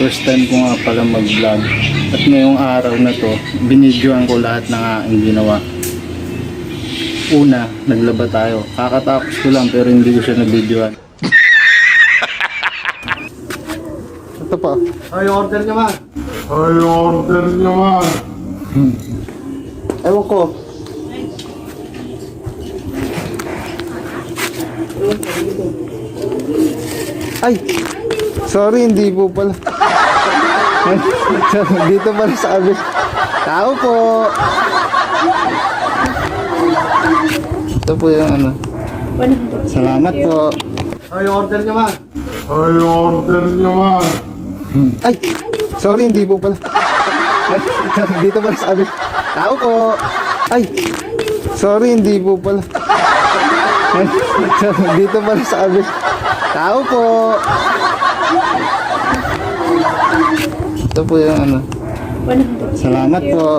First time ko nga pala mag-vlog. At ngayong araw na to, binidyoan ko lahat ng aking ginawa. Una, naglaba tayo. Kakatapos ko lang pero hindi ko siya nabidyoan. Ito pa. Ay, order niya man. Ewan ko. Ay! Sorry, hindi po pala. Dito pala sa abis. Tao po! Ito po yung ano. Salamat po. Ay, order niya man. Ay! Sorry, hindi po pala. Dito pala sa abis. Tao po! Ay! Sorry, hindi po pala. Dito pala sa abis. Tao po! Ito po yung ano. Salamat po.